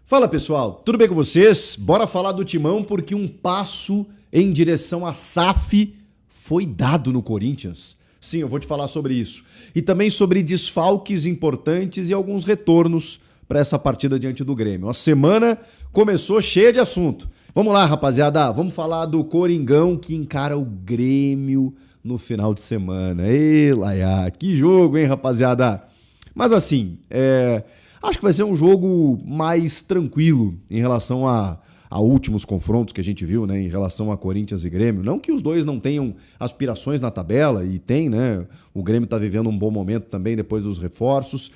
Fala pessoal, tudo bem com vocês? Bora falar do Timão porque um passo em direção à SAF foi dado no Corinthians. Sim, eu vou te falar sobre isso. E também sobre desfalques importantes e alguns retornos para essa partida diante do Grêmio. A semana começou cheia de assunto. Vamos lá, rapaziada, vamos falar do Coringão que encara o Grêmio no final de semana. Ei, Laia, que jogo, hein, rapaziada? Mas assim, acho que vai ser um jogo mais tranquilo em relação a últimos confrontos que a gente viu, né, em relação a Corinthians e Grêmio. Não que os dois não tenham aspirações na tabela, e tem, né? O Grêmio está vivendo um bom momento também depois dos reforços,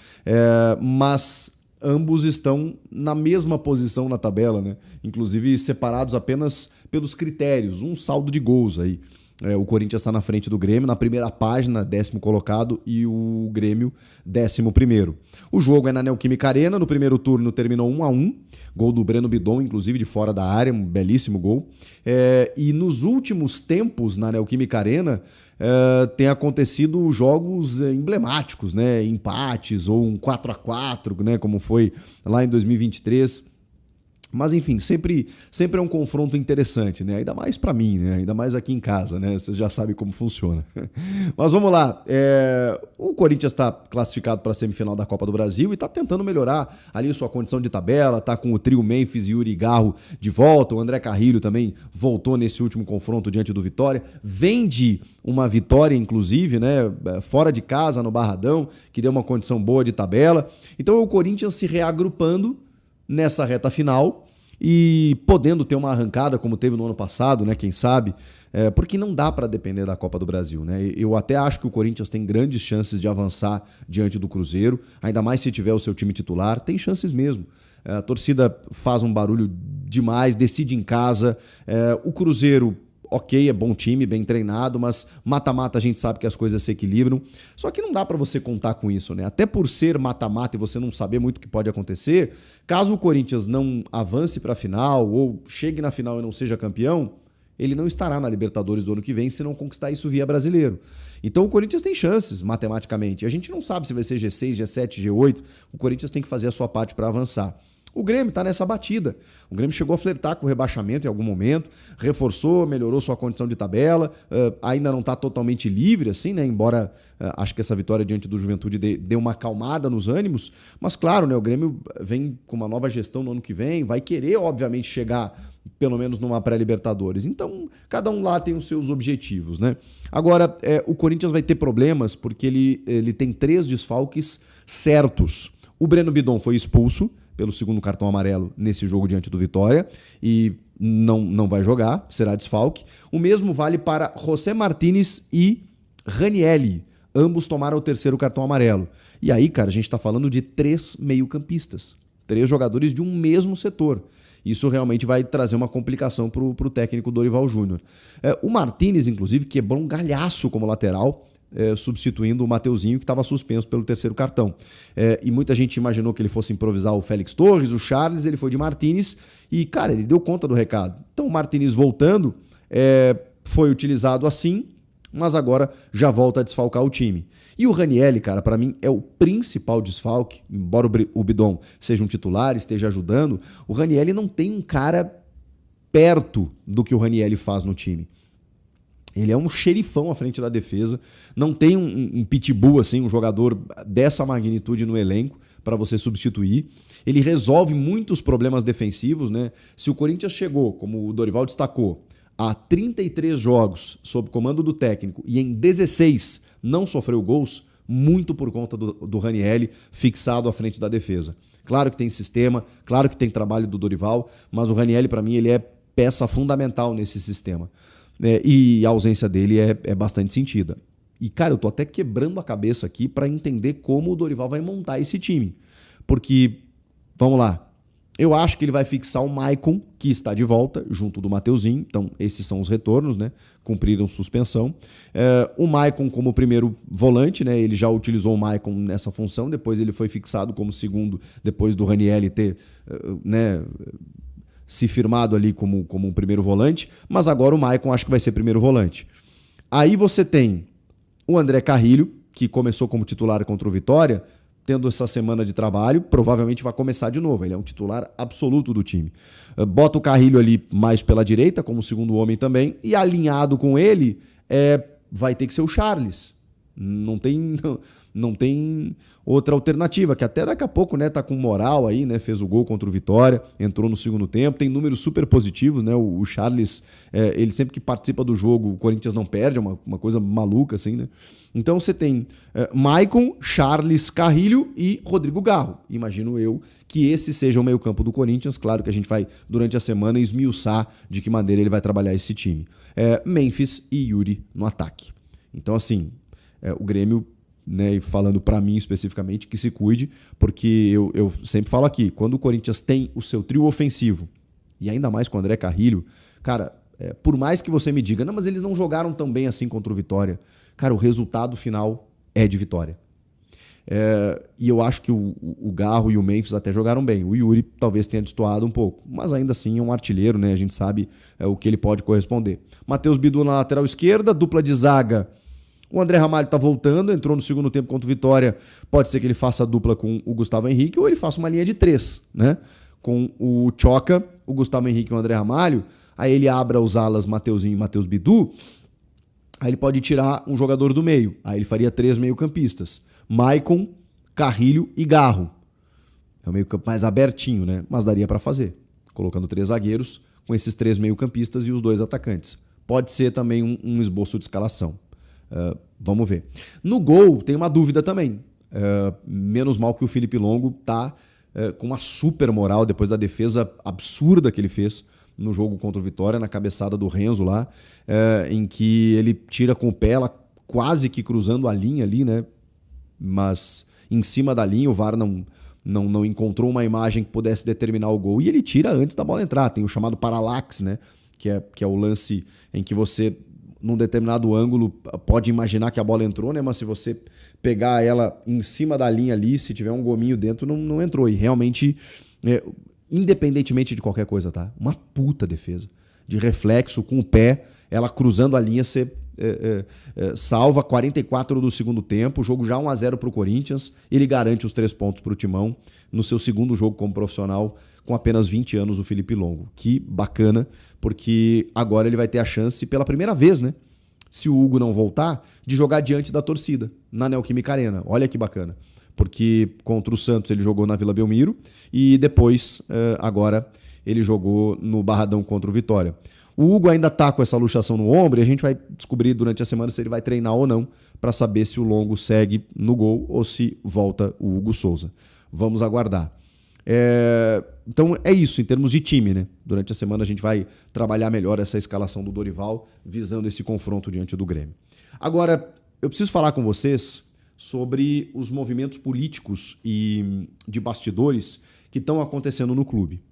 mas ambos estão na mesma posição na tabela, né? Inclusive separados apenas pelos critérios, um saldo de gols aí. O Corinthians está na frente do Grêmio, na primeira página, 10º colocado, e o Grêmio, 11º. O jogo é na Neoquímica Arena, no primeiro turno terminou 1-1, gol do Breno Bidon, inclusive de fora da área, um belíssimo gol. E nos últimos tempos, na Neoquímica Arena, tem acontecido jogos emblemáticos, né? Empates ou um 4-4, né? Como foi lá em 2023. Mas enfim, sempre é um confronto interessante, né? Ainda mais pra mim, né? Ainda mais aqui em casa, né? Vocês já sabem como funciona. Mas vamos lá. O Corinthians está classificado para a semifinal da Copa do Brasil e está tentando melhorar ali sua condição de tabela. Está com o trio Memphis e Yuri Garro de volta. O André Carrilho também voltou nesse último confronto diante do Vitória. Vem de uma vitória, inclusive, né? Fora de casa, no Barradão, que deu uma condição boa de tabela. Então o Corinthians se reagrupando nessa reta final e podendo ter uma arrancada como teve no ano passado, né? Quem sabe, porque não dá para depender da Copa do Brasil, né? Eu até acho que o Corinthians tem grandes chances de avançar diante do Cruzeiro, ainda mais se tiver o seu time titular, tem chances mesmo. A torcida faz um barulho demais, decide em casa, o Cruzeiro, ok, é bom time, bem treinado, mas mata-mata a gente sabe que as coisas se equilibram. Só que não dá pra você contar com isso, né? Até por ser mata-mata e você não saber muito o que pode acontecer, caso o Corinthians não avance pra final ou chegue na final e não seja campeão, ele não estará na Libertadores do ano que vem se não conquistar isso via brasileiro. Então o Corinthians tem chances, matematicamente. A gente não sabe se vai ser G6, G7, G8. O Corinthians tem que fazer a sua parte para avançar. O Grêmio está nessa batida. O Grêmio chegou a flertar com o rebaixamento em algum momento, reforçou, melhorou sua condição de tabela, ainda não está totalmente livre, assim, né? Embora acho que essa vitória diante do Juventude dê uma acalmada nos ânimos. Mas claro, né? O Grêmio vem com uma nova gestão no ano que vem, vai querer, obviamente, chegar pelo menos numa pré-Libertadores. Então, cada um lá tem os seus objetivos, né? Agora, o Corinthians vai ter problemas porque ele tem 3 desfalques certos. O Breno Bidon foi expulso pelo segundo cartão amarelo nesse jogo diante do Vitória e não vai jogar, será desfalque. O mesmo vale para José Martínez e Ranielli. Ambos tomaram o 3º cartão amarelo. E aí, cara, a gente está falando de 3 meio-campistas. 3 jogadores de um mesmo setor. Isso realmente vai trazer uma complicação para o técnico Dorival Júnior. O Martínez, inclusive, quebrou um galhaço como lateral, substituindo o Mateuzinho, que estava suspenso pelo 3º cartão. E muita gente imaginou que ele fosse improvisar o Félix Torres, o Charles, ele foi de Martínez e, cara, ele deu conta do recado. Então o Martínez voltando foi utilizado assim, mas agora já volta a desfalcar o time. E o Ranielli, cara, para mim é o principal desfalque, embora o Bidon seja um titular, esteja ajudando, o Ranielli não tem um cara perto do que o Ranielli faz no time. Ele é um xerifão à frente da defesa, não tem um pitbull, assim, um jogador dessa magnitude no elenco para você substituir. Ele resolve muitos problemas defensivos, né? Se o Corinthians chegou, como o Dorival destacou, a 33 jogos sob comando do técnico e em 16 não sofreu gols, muito por conta do Ranielli fixado à frente da defesa. Claro que tem sistema, claro que tem trabalho do Dorival, mas o Ranielli, para mim, ele é peça fundamental nesse sistema. E a ausência dele é bastante sentida. E, cara, eu tô até quebrando a cabeça aqui para entender como o Dorival vai montar esse time. Porque, vamos lá, eu acho que ele vai fixar o Maicon, que está de volta, junto do Mateuzinho. Então, esses são os retornos, né? Cumpriram suspensão. O Maicon como primeiro volante, né? Ele já utilizou o Maicon nessa função, depois ele foi fixado como segundo, depois do Ranielli ter, né, se firmado ali como um primeiro volante, mas agora o Maicon acho que vai ser primeiro volante. Aí você tem o André Carrilho, que começou como titular contra o Vitória, tendo essa semana de trabalho, provavelmente vai começar de novo. Ele é um titular absoluto do time. Bota o Carrilho ali mais pela direita, como segundo homem também, e alinhado com ele, vai ter que ser o Charles. Não tem outra alternativa, que até daqui a pouco, né, tá com moral aí, né, fez o gol contra o Vitória, entrou no segundo tempo, tem números super positivos, né, o Charles, ele sempre que participa do jogo, o Corinthians não perde, é uma coisa maluca, assim, né. Então você tem Maicon, Charles, Carrilho e Rodrigo Garro. Imagino eu que esse seja o meio-campo do Corinthians. Claro que a gente vai, durante a semana, esmiuçar de que maneira ele vai trabalhar esse time. Memphis e Yuri no ataque. Então, assim, o Grêmio, né, e falando para mim especificamente, que se cuide, porque eu sempre falo aqui, quando o Corinthians tem o seu trio ofensivo, e ainda mais com o André Carrilho, cara, por mais que você me diga, não, mas eles não jogaram tão bem assim contra o Vitória, cara, o resultado final é de vitória. E eu acho que o Garro e o Memphis até jogaram bem. O Yuri talvez tenha destoado um pouco, mas ainda assim é um artilheiro, né? A gente sabe o que ele pode corresponder. Matheus Bidu na lateral esquerda, dupla de zaga. O André Ramalho tá voltando, entrou no segundo tempo contra o Vitória. Pode ser que ele faça a dupla com o Gustavo Henrique ou ele faça uma linha de 3, né? Com o Choca, o Gustavo Henrique e o André Ramalho. Aí ele abra os alas Mateuzinho e Matheus Bidu. Aí ele pode tirar um jogador do meio. Aí ele faria 3 meio-campistas. Maicon, Carrilho e Garro. É o meio-campo mais abertinho, né? Mas daria para fazer. Colocando 3 zagueiros com esses 3 meio-campistas e os 2 atacantes. Pode ser também um esboço de escalação. Vamos ver. No gol, tem uma dúvida também. Menos mal que o Felipe Longo tá com uma super moral depois da defesa absurda que ele fez no jogo contra o Vitória, na cabeçada do Renzo lá, em que ele tira com o pé, ela quase que cruzando a linha ali, né? Mas em cima da linha o VAR não encontrou uma imagem que pudesse determinar o gol e ele tira antes da bola entrar. Tem o chamado paralaxe, né? Que é o lance em que você, num determinado ângulo, pode imaginar que a bola entrou, né? Mas se você pegar ela em cima da linha ali, se tiver um gominho dentro, não entrou. E realmente, independentemente de qualquer coisa, tá? Uma puta defesa. De reflexo, com o pé, ela cruzando a linha, você salva 44 do segundo tempo, o jogo já 1-0 para o Corinthians, ele garante os 3 pontos para o Timão no seu segundo jogo como profissional, com apenas 20 anos, o Felipe Longo. Que bacana, porque agora ele vai ter a chance, pela primeira vez, né? Se o Hugo não voltar, de jogar diante da torcida, na Neoquímica Arena. Olha que bacana. Porque contra o Santos ele jogou na Vila Belmiro e depois, agora, ele jogou no Barradão contra o Vitória. O Hugo ainda tá com essa luxação no ombro e a gente vai descobrir durante a semana se ele vai treinar ou não para saber se o Longo segue no gol ou se volta o Hugo Souza. Vamos aguardar. Então é isso em termos de time, né? Durante a semana a gente vai trabalhar melhor essa escalação do Dorival visando esse confronto diante do Grêmio. Agora, eu preciso falar com vocês sobre os movimentos políticos e de bastidores que estão acontecendo no clube.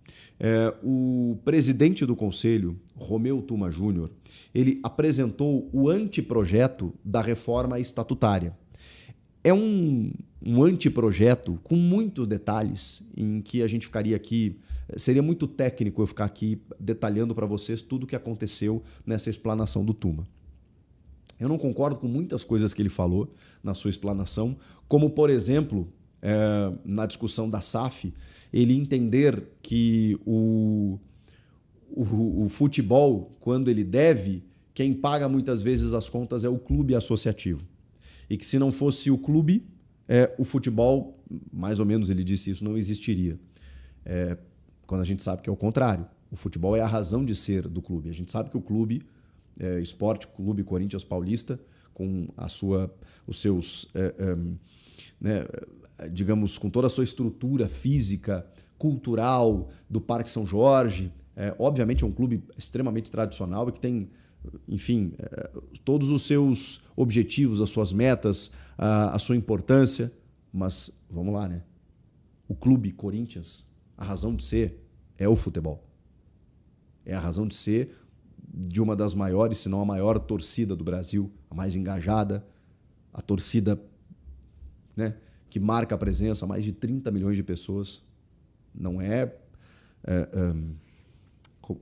O presidente do conselho, Romeu Tuma Júnior, ele apresentou o anteprojeto da reforma estatutária. É um anteprojeto com muitos detalhes, em que a gente ficaria aqui, seria muito técnico eu ficar aqui detalhando para vocês tudo o que aconteceu nessa explanação do Tuma. Eu não concordo com muitas coisas que ele falou na sua explanação, como, por exemplo, na discussão da SAF, ele entender que o futebol, quando ele deve, quem paga muitas vezes as contas é o clube associativo. E que se não fosse o clube, o futebol, mais ou menos ele disse isso, não existiria. Quando a gente sabe que é o contrário. O futebol é a razão de ser do clube. A gente sabe que o clube, Esporte Clube Corinthians Paulista, com os seus... digamos, com toda a sua estrutura física, cultural do Parque São Jorge. Obviamente é um clube extremamente tradicional e que tem, enfim, todos os seus objetivos, as suas metas, a sua importância. Mas, vamos lá, né? O clube Corinthians, a razão de ser é o futebol. É a razão de ser de uma das maiores, se não a maior torcida do Brasil, a mais engajada, a torcida, né, que marca a presença, mais de 30 milhões de pessoas. Não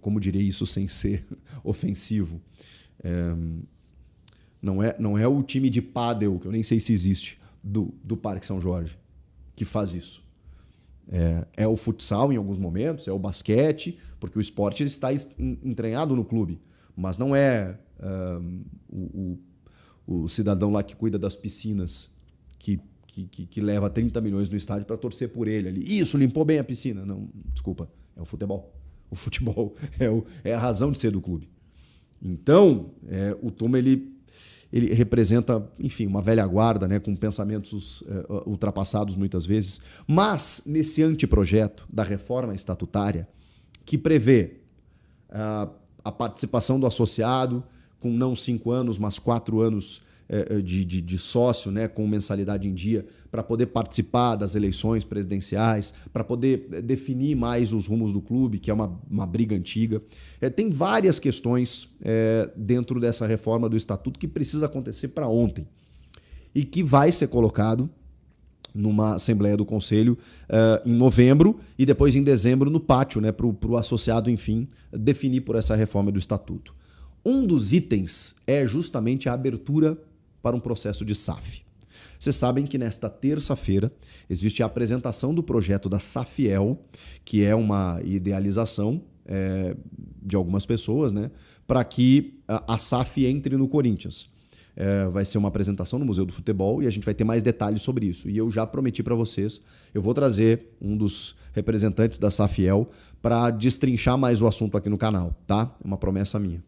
como direi isso sem ser ofensivo, não é o time de pádel, que eu nem sei se existe, do Parque São Jorge. que faz isso. É o futsal em alguns momentos, é o basquete, porque o esporte está entranhado no clube, mas não é o cidadão lá que cuida das piscinas que leva 30 milhões no estádio para torcer por ele ali. Isso, limpou bem a piscina. Não, desculpa, é o futebol. O futebol é a razão de ser do clube. Então, o Tuma ele representa, enfim, uma velha guarda, né, com pensamentos ultrapassados muitas vezes, mas nesse anteprojeto da reforma estatutária, que prevê a participação do associado com não 5 anos, mas 4 anos de sócio, né, com mensalidade em dia, para poder participar das eleições presidenciais, para poder definir mais os rumos do clube, que é uma briga antiga. Tem várias questões dentro dessa reforma do estatuto que precisa acontecer para ontem e que vai ser colocado numa Assembleia do Conselho em novembro e depois em dezembro no pátio, né, para o associado, enfim, definir por essa reforma do estatuto. Um dos itens é justamente a abertura para um processo de SAF. Vocês sabem que nesta terça-feira existe a apresentação do projeto da Safiel, que é uma idealização de algumas pessoas, né, para que a SAF entre no Corinthians. Vai ser uma apresentação no Museu do Futebol e a gente vai ter mais detalhes sobre isso. E eu já prometi para vocês, eu vou trazer um dos representantes da Safiel para destrinchar mais o assunto aqui no canal, tá? É uma promessa minha.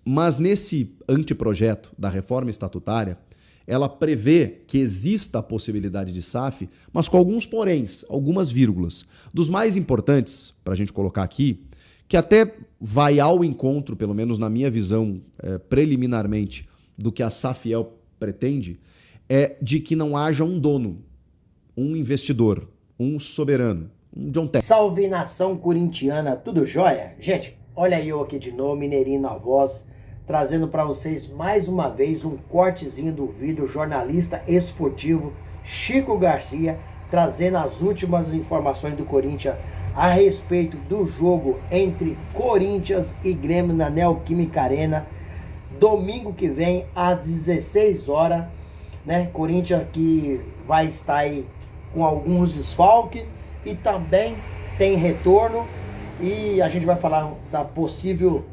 Mas nesse anteprojeto da reforma estatutária, ela prevê que exista a possibilidade de SAF, mas com alguns poréns, algumas vírgulas. Dos mais importantes, para a gente colocar aqui, que até vai ao encontro, pelo menos na minha visão, preliminarmente, do que a Safiel pretende, é de que não haja um dono, um investidor, um soberano, um John Textor. Salve nação corintiana, tudo jóia? Gente, olha eu aqui de novo, Mineirinho na voz, trazendo para vocês mais uma vez um cortezinho do vídeo jornalista esportivo Chico Garcia, trazendo as últimas informações do Corinthians a respeito do jogo entre Corinthians e Grêmio na Neoquímica Arena, domingo que vem às 16 horas, né? Corinthians que vai estar aí com alguns desfalques e também tem retorno, e a gente vai falar da possível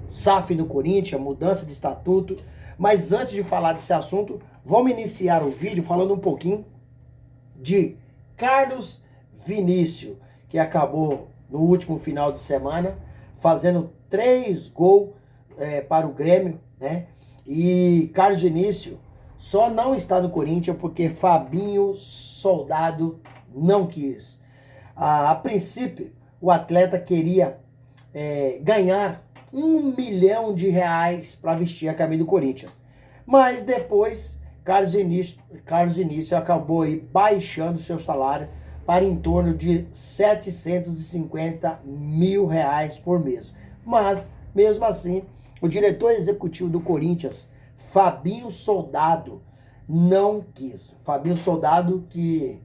SAF no Corinthians, mudança de estatuto. Mas antes de falar desse assunto, vamos iniciar o vídeo falando um pouquinho de Carlos Vinícius, que acabou no último final de semana fazendo 3 gols para o Grêmio, né? E Carlos Vinícius só não está no Corinthians porque Fabinho Soldado não quis. A princípio, o atleta queria ganhar R$1 milhão para vestir a camisa do Corinthians. Mas depois, Carlos Vinícius acabou aí baixando seu salário para em torno de R$750 mil por mês. Mas, mesmo assim, o diretor executivo do Corinthians, Fabinho Soldado, não quis. Fabinho Soldado que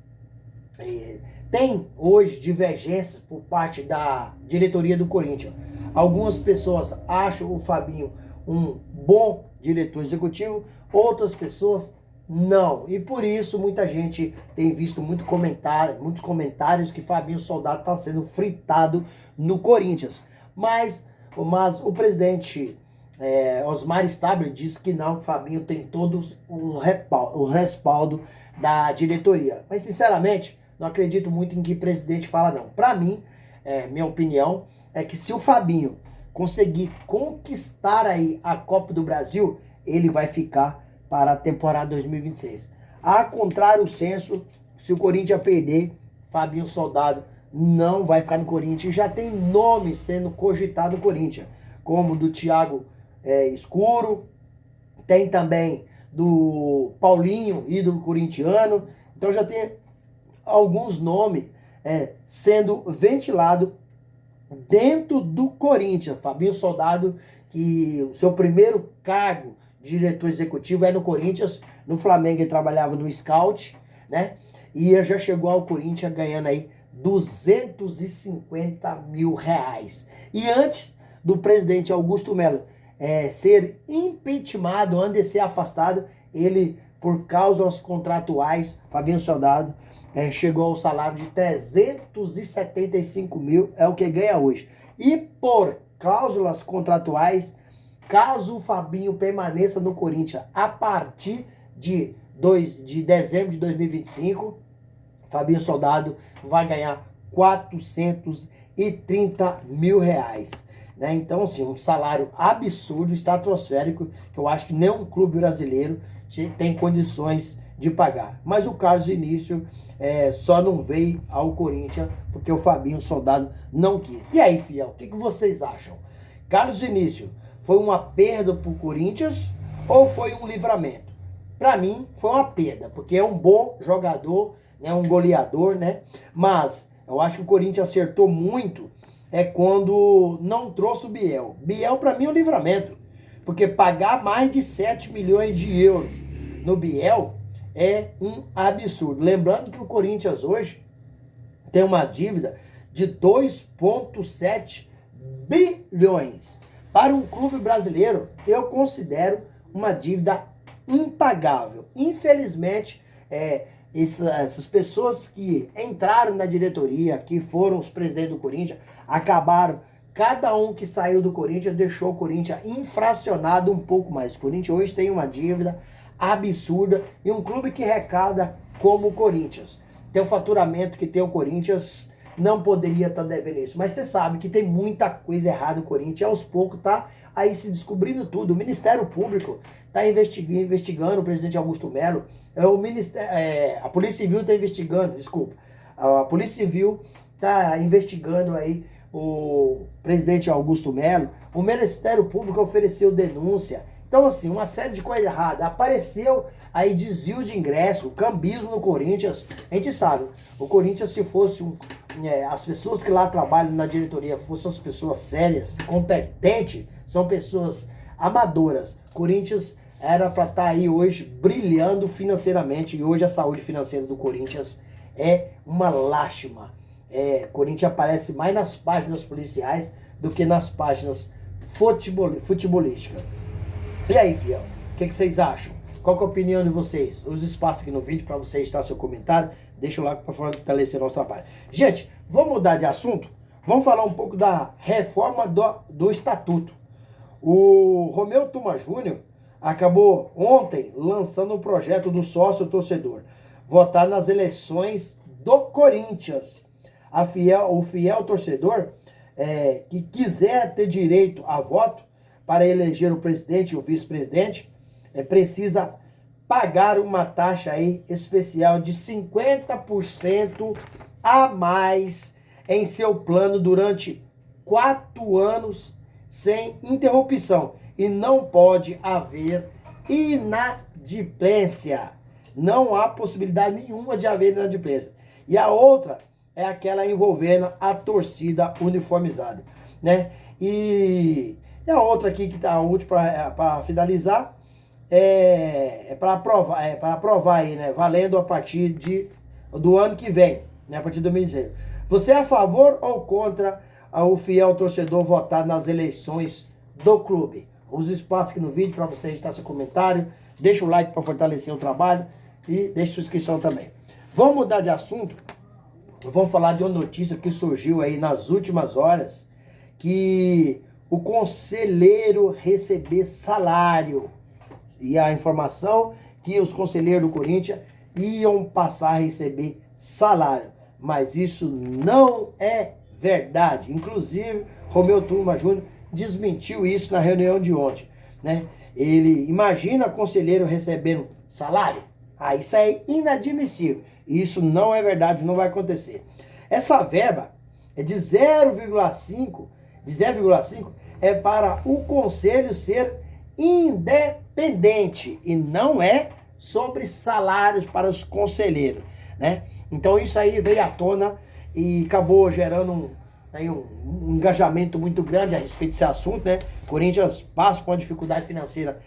tem hoje divergências por parte da diretoria do Corinthians. Algumas pessoas acham o Fabinho um bom diretor executivo, outras pessoas não. E por isso muita gente tem visto muitos comentários que Fabinho Soldado está sendo fritado no Corinthians. Mas o presidente Osmar Stabile disse que não, que Fabinho tem todo o respaldo da diretoria. Mas sinceramente, não acredito muito em que o presidente fala não. Para mim, minha opinião é que se o Fabinho conseguir conquistar aí a Copa do Brasil, ele vai ficar para a temporada 2026. A contrário senso, se o Corinthians perder, Fabinho Soldado não vai ficar no Corinthians. Já tem nome sendo cogitado no Corinthians, como do Thiago Escuro, tem também do Paulinho, ídolo corintiano. Então já tem alguns nomes sendo ventilados dentro do Corinthians. Fabinho Soldado, que o seu primeiro cargo de diretor executivo é no Corinthians. No Flamengo ele trabalhava no Scout, né? E já chegou ao Corinthians ganhando aí R$250 mil. E antes do presidente Augusto Melo ser impeachmentado, antes de ser afastado, ele por cláusulas contratuais, Fabinho Soldado chegou ao salário de 375 mil, é o que ganha hoje. E por cláusulas contratuais, caso o Fabinho permaneça no Corinthians a partir de dezembro de 2025, Fabinho Soldado vai ganhar 430 mil reais. Né? Então, assim, um salário absurdo, estratosférico, que eu acho que nenhum clube brasileiro tem condições de pagar. Mas o Carlos Vinícius só não veio ao Corinthians porque o Fabinho Soldado não quis. E aí, fiel, o que vocês acham? Carlos Vinícius foi uma perda para o Corinthians ou foi um livramento? Para mim, foi uma perda, porque é um bom jogador, né, um goleador, né? Mas eu acho que o Corinthians acertou muito quando não trouxe o Biel. Biel, para mim, é um livramento, porque pagar mais de 7 milhões de euros no Biel é um absurdo. Lembrando que o Corinthians hoje tem uma dívida de 2,7 bilhões. Para um clube brasileiro, eu considero uma dívida impagável. Infelizmente, essas pessoas que entraram na diretoria, que foram os presidentes do Corinthians, acabaram, cada um que saiu do Corinthians deixou o Corinthians infracionado um pouco mais. O Corinthians hoje tem uma dívida absurda e um clube que arrecada como o Corinthians. Tem o faturamento que tem o Corinthians, não poderia estar devendo isso. Mas você sabe que tem muita coisa errada no Corinthians e aos poucos tá aí se descobrindo tudo. O Ministério Público está investigando o presidente Augusto Melo. A Polícia Civil está investigando, desculpa. A Polícia Civil está investigando aí o presidente Augusto Melo. O Ministério Público ofereceu denúncia. Então, assim, uma série de coisas erradas. Apareceu aí desvio de ingresso, cambismo no Corinthians. A gente sabe, o Corinthians, se fosse as pessoas que lá trabalham na diretoria fossem as pessoas sérias, competentes, são pessoas amadoras. Corinthians era para estar aí hoje brilhando financeiramente, e hoje a saúde financeira do Corinthians é uma lástima. Corinthians aparece mais nas páginas policiais do que nas páginas futebolísticas. E aí, fiel, o que vocês acham? Qual que é a opinião de vocês? Use espaço aqui no vídeo para você deixar seu comentário. Deixa o like para fortalecer nosso trabalho. Gente, vamos mudar de assunto? Vamos falar um pouco da reforma do estatuto. O Romeu Tuma Júnior acabou ontem lançando o projeto do sócio torcedor votar nas eleições do Corinthians. O fiel torcedor que quiser ter direito a voto para eleger o presidente e o vice-presidente, precisa pagar uma taxa aí especial de 50% a mais em seu plano durante 4 anos sem interrupção. E não pode haver inadimplência. Não há possibilidade nenhuma de haver inadimplência. E a outra é aquela envolvendo a torcida uniformizada, né? E a outra aqui, que está a última para finalizar, para aprovar aí, né? Valendo a partir do ano que vem, né? A partir de 2016. Você é a favor ou contra o fiel torcedor votar nas eleições do clube? Use espaço aqui no vídeo para você registrar seu comentário. Deixa o like para fortalecer o trabalho e deixa sua inscrição também. Vamos mudar de assunto. Vamos falar de uma notícia que surgiu aí nas últimas horas, que o conselheiro receber salário. E a informação que os conselheiros do Corinthians iam passar a receber salário. Mas isso não é verdade. Inclusive, Romeu Tuma Júnior desmentiu isso na reunião de ontem, né? Ele imagina conselheiro recebendo salário? Isso é inadmissível. Isso não é verdade, não vai acontecer. Essa verba é de 0,5 para o conselho ser independente e não é sobre salários para os conselheiros, né? Então isso aí veio à tona e acabou gerando um engajamento muito grande a respeito desse assunto, né? Corinthians passa por uma dificuldade financeira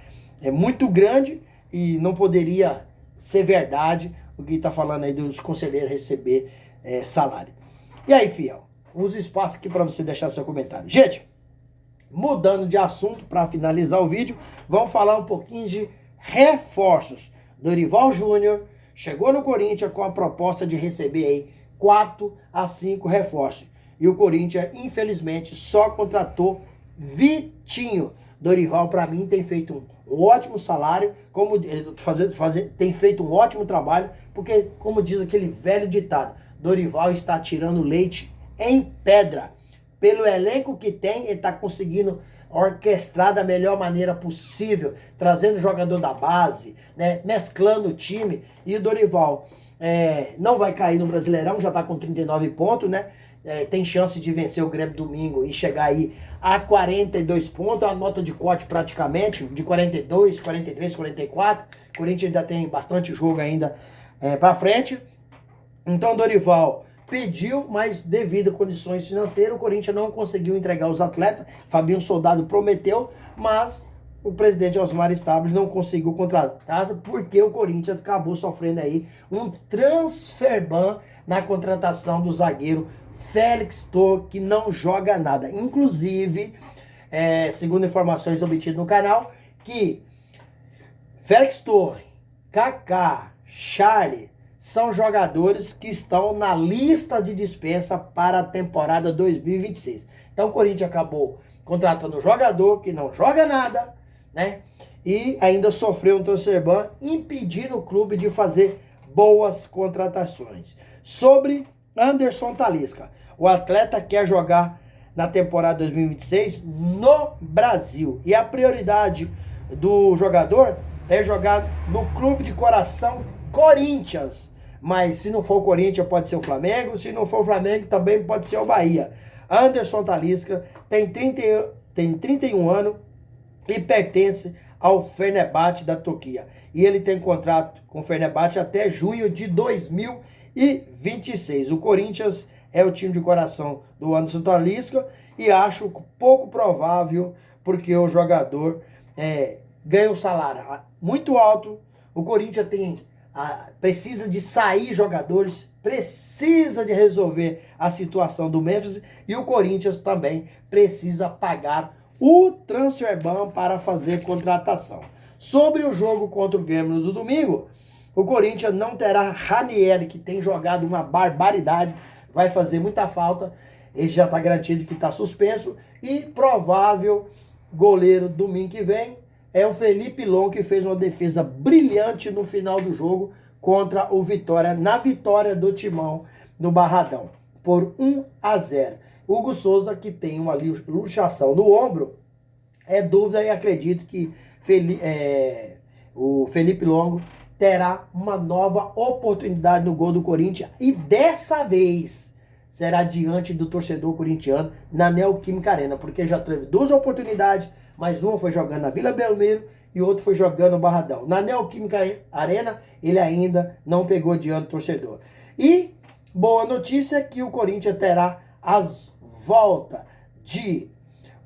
muito grande e não poderia ser verdade o que está falando aí dos conselheiros receber salário. E aí, fiel, use espaço aqui para você deixar seu comentário. Gente, mudando de assunto para finalizar o vídeo, vamos falar um pouquinho de reforços Dorival Júnior chegou no Corinthians com a proposta de receber aí 4 a 5 reforços. E o Corinthians, infelizmente, só contratou Vitinho. Dorival, para mim, tem feito um ótimo salário, tem feito um ótimo trabalho, porque, como diz aquele velho ditado, Dorival está tirando leite em pedra. Pelo elenco que tem, ele está conseguindo orquestrar da melhor maneira possível, trazendo jogador da base, né, mesclando o time. E o Dorival não vai cair no Brasileirão, já está com 39 pontos, né? Tem chance de vencer o Grêmio domingo e chegar aí a 42 pontos, a nota de corte praticamente, de 42, 43, 44. O Corinthians ainda tem bastante jogo ainda para frente. Então o Dorival pediu, mas devido a condições financeiras, o Corinthians não conseguiu entregar os atletas. Fabinho Soldado prometeu, mas o presidente Osmar Stabile não conseguiu contratar, porque o Corinthians acabou sofrendo aí um transfer ban na contratação do zagueiro Félix Torres, que não joga nada. Inclusive, segundo informações obtidas no canal, que Félix Torres, Kaká, Charlie são jogadores que estão na lista de dispensa para a temporada 2026. Então o Corinthians acabou contratando um jogador que não joga nada, né? E ainda sofreu um transfer ban, impedindo o clube de fazer boas contratações. Sobre Anderson Talisca, o atleta quer jogar na temporada 2026 no Brasil. E a prioridade do jogador é jogar no clube de coração Corinthians. Mas se não for o Corinthians, pode ser o Flamengo. Se não for o Flamengo, também pode ser o Bahia. Anderson Talisca tem 31 anos e pertence ao Fenerbahçe da Turquia. E ele tem contrato com o Fenerbahçe até junho de 2026. O Corinthians é o time de coração do Anderson Talisca e acho pouco provável, porque o jogador ganha um salário muito alto. O Corinthians precisa de sair jogadores, precisa de resolver a situação do Memphis, e o Corinthians também precisa pagar o transfer ban para fazer contratação. Sobre o jogo contra o Grêmio do domingo, o Corinthians não terá Ranieri, que tem jogado uma barbaridade, vai fazer muita falta. Ele já está garantido que está suspenso, e provável goleiro domingo que vem é o Felipe Long, que fez uma defesa brilhante no final do jogo contra o Vitória, na vitória do Timão no Barradão, por 1-0. Hugo Souza, que tem uma luxação no ombro, é dúvida, e acredito que o Felipe Long terá uma nova oportunidade no gol do Corinthians, e dessa vez será diante do torcedor corintiano na Neoquímica Arena, porque já teve 2 oportunidades, mas uma foi jogando na Vila Belmiro e outra foi jogando no Barradão. Na Neoquímica Arena, ele ainda não pegou diante do torcedor. E boa notícia é que o Corinthians terá as voltas de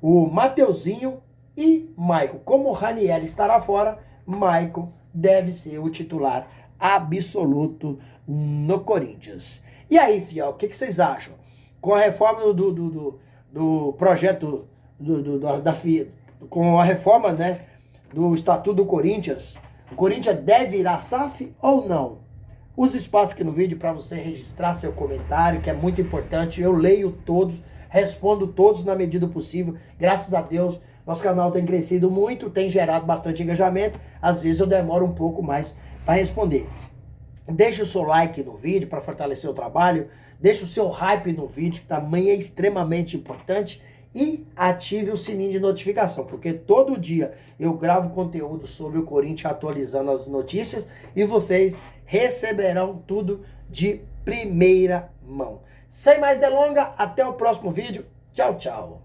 o Mateuzinho e Maicon. Como o Ranieri estará fora, Maicon deve ser o titular absoluto no Corinthians. E aí, fiel, o que vocês acham? Com a reforma do projeto com a reforma, né, do Estatuto do Corinthians, o Corinthians deve ir à SAF ou não? Use espaço aqui no vídeo para você registrar seu comentário, que é muito importante. Eu leio todos, respondo todos na medida possível. Graças a Deus, nosso canal tem crescido muito, tem gerado bastante engajamento. Às vezes eu demoro um pouco mais para responder. Deixa o seu like no vídeo para fortalecer o trabalho. Deixa o seu hype no vídeo, que também é extremamente importante. E ative o sininho de notificação, porque todo dia eu gravo conteúdo sobre o Corinthians, atualizando as notícias, e vocês receberão tudo de primeira mão. Sem mais delongas, até o próximo vídeo. Tchau, tchau.